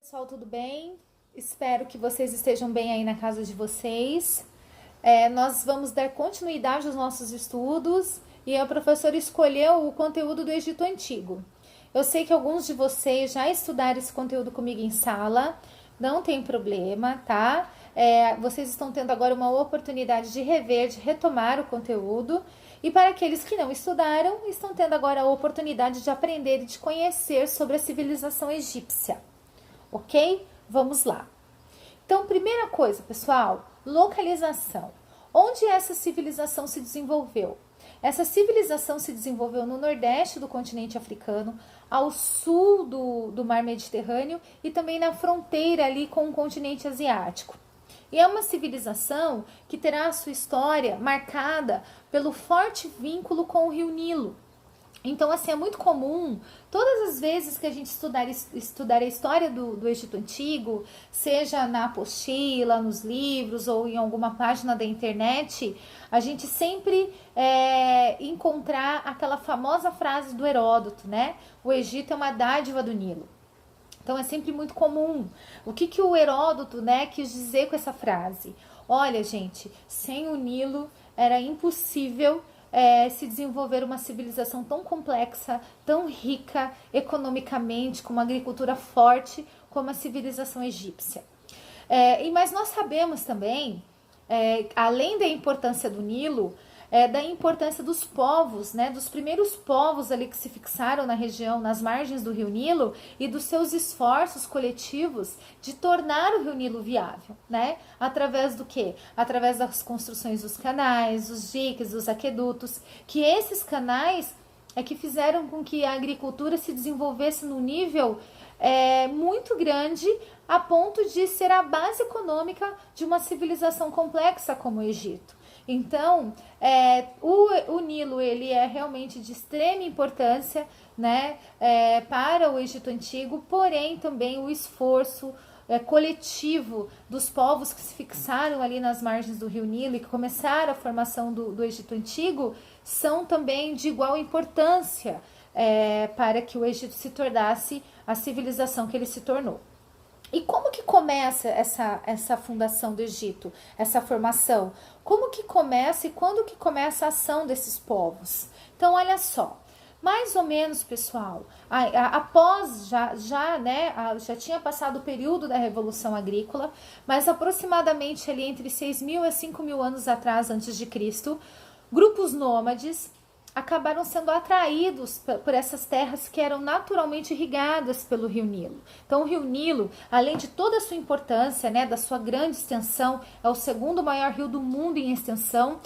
Pessoal, tudo bem? Espero que vocês estejam bem aí na casa de vocês. Nós vamos dar continuidade aos nossos estudos e a professora escolheu o conteúdo do Egito Antigo. Eu sei que alguns de vocês já estudaram esse conteúdo comigo em sala, não tem problema, tá? Vocês estão tendo agora uma oportunidade de rever, de retomar o conteúdo. E para aqueles que não estudaram, estão tendo agora a oportunidade de aprender e de conhecer sobre a civilização egípcia. Ok? Vamos lá. Então, primeira coisa, pessoal, localização. Onde essa civilização se desenvolveu? Essa civilização se desenvolveu no nordeste do continente africano, ao sul do mar Mediterrâneo e também na fronteira ali com o continente asiático. E é uma civilização que terá a sua história marcada pelo forte vínculo com o rio Nilo. Então, assim, é muito comum, todas as vezes que a gente estudar a história do Egito Antigo, seja na apostila, nos livros ou em alguma página da internet, a gente sempre encontrar aquela famosa frase do Heródoto, né? O Egito é uma dádiva do Nilo. Então, é sempre muito comum. O que o Heródoto, né, quis dizer com essa frase? Olha, gente, sem o Nilo era impossível se desenvolver uma civilização tão complexa, tão rica economicamente, com uma agricultura forte como a civilização egípcia. Mas nós sabemos também, além da importância do Nilo, da importância dos povos, né, dos primeiros povos ali que se fixaram na região, nas margens do Rio Nilo e dos seus esforços coletivos de tornar o Rio Nilo viável, né, através do quê? Através das construções dos canais, dos diques, dos aquedutos, que esses canais que fizeram com que a agricultura se desenvolvesse num nível muito grande, a ponto de ser a base econômica de uma civilização complexa como o Egito. Então, o Nilo ele é realmente de extrema importância, né, para o Egito Antigo, porém também o esforço coletivo dos povos que se fixaram ali nas margens do Rio Nilo e que começaram a formação do Egito Antigo são também de igual importância para que o Egito se tornasse a civilização que ele se tornou. E como que começa essa fundação do Egito, essa formação? Como que começa e quando que começa a ação desses povos? Então, olha só, mais ou menos, pessoal, após já tinha passado o período da Revolução Agrícola, mas aproximadamente ali entre 6.000 a 5.000 anos atrás, antes de Cristo, grupos nômades acabaram sendo atraídos por essas terras que eram naturalmente irrigadas pelo Rio Nilo. Então, o Rio Nilo, além de toda a sua importância, né, da sua grande extensão, é o segundo maior rio do mundo em extensão.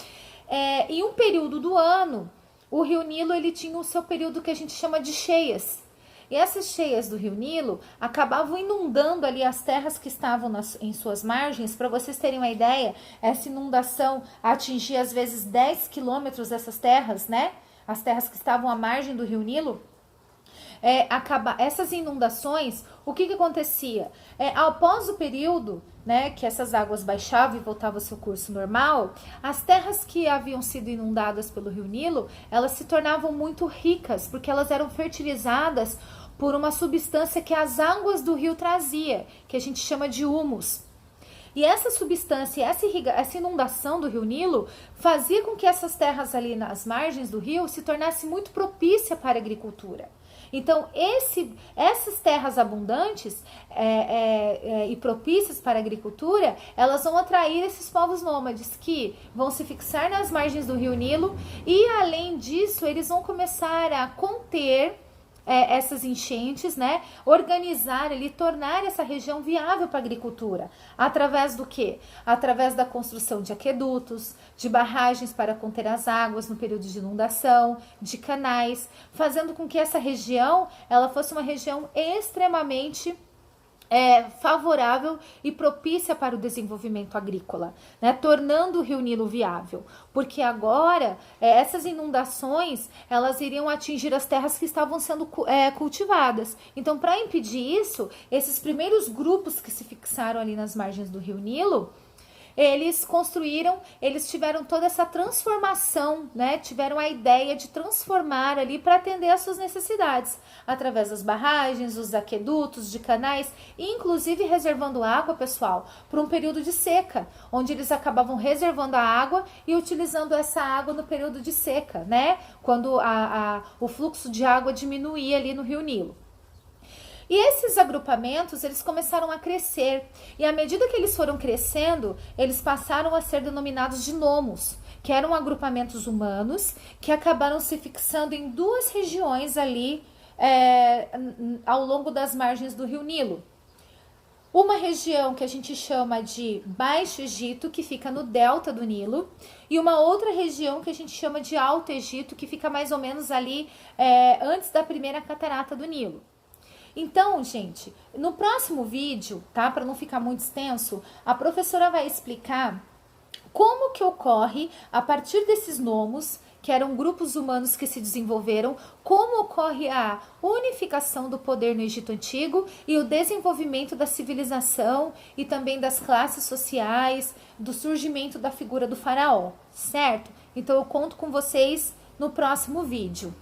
Em um período do ano, o Rio Nilo ele tinha o seu período que a gente chama de cheias. E essas cheias do Rio Nilo acabavam inundando ali as terras que estavam em suas margens. Para vocês terem uma ideia, essa inundação atingia às vezes 10 quilômetros dessas terras, né? As terras que estavam à margem do Rio Nilo. Essas inundações, o que acontecia? Após o período, né, que essas águas baixavam e voltavam ao seu curso normal, as terras que haviam sido inundadas pelo Rio Nilo, elas se tornavam muito ricas, porque elas eram fertilizadas por uma substância que as águas do rio trazia, que a gente chama de humus. E essa substância, essa inundação do Rio Nilo fazia com que essas terras ali nas margens do rio se tornassem muito propícia para a agricultura. Então, essas terras abundantes e propícias para a agricultura, elas vão atrair esses povos nômades que vão se fixar nas margens do Rio Nilo e, além disso, eles vão começar a conter essas enchentes, né? Organizar ali, tornar essa região viável para a agricultura. Através do quê? Através da construção de aquedutos, de barragens para conter as águas no período de inundação, de canais, fazendo com que essa região ela fosse uma região extremamente favorável e propícia para o desenvolvimento agrícola, né? Tornando o Rio Nilo viável, porque agora essas inundações elas iriam atingir as terras que estavam sendo cultivadas. Então, para impedir isso, esses primeiros grupos que se fixaram ali nas margens do Rio Nilo, eles construíram, eles tiveram toda essa transformação, né? Tiveram a ideia de transformar ali para atender às suas necessidades, através das barragens, dos aquedutos, de canais, inclusive reservando água, pessoal, para um período de seca, onde eles acabavam reservando a água e utilizando essa água no período de seca, né? Quando o fluxo de água diminuía ali no Rio Nilo. E esses agrupamentos, eles começaram a crescer. E à medida que eles foram crescendo, eles passaram a ser denominados de nomos, que eram agrupamentos humanos que acabaram se fixando em duas regiões ali ao longo das margens do Rio Nilo. Uma região que a gente chama de Baixo Egito, que fica no delta do Nilo, e uma outra região que a gente chama de Alto Egito, que fica mais ou menos ali antes da primeira catarata do Nilo. Então, gente, no próximo vídeo, tá? Para não ficar muito extenso, a professora vai explicar como que ocorre, a partir desses nomos, que eram grupos humanos que se desenvolveram, como ocorre a unificação do poder no Egito Antigo e o desenvolvimento da civilização e também das classes sociais, do surgimento da figura do faraó, certo? Então eu conto com vocês no próximo vídeo.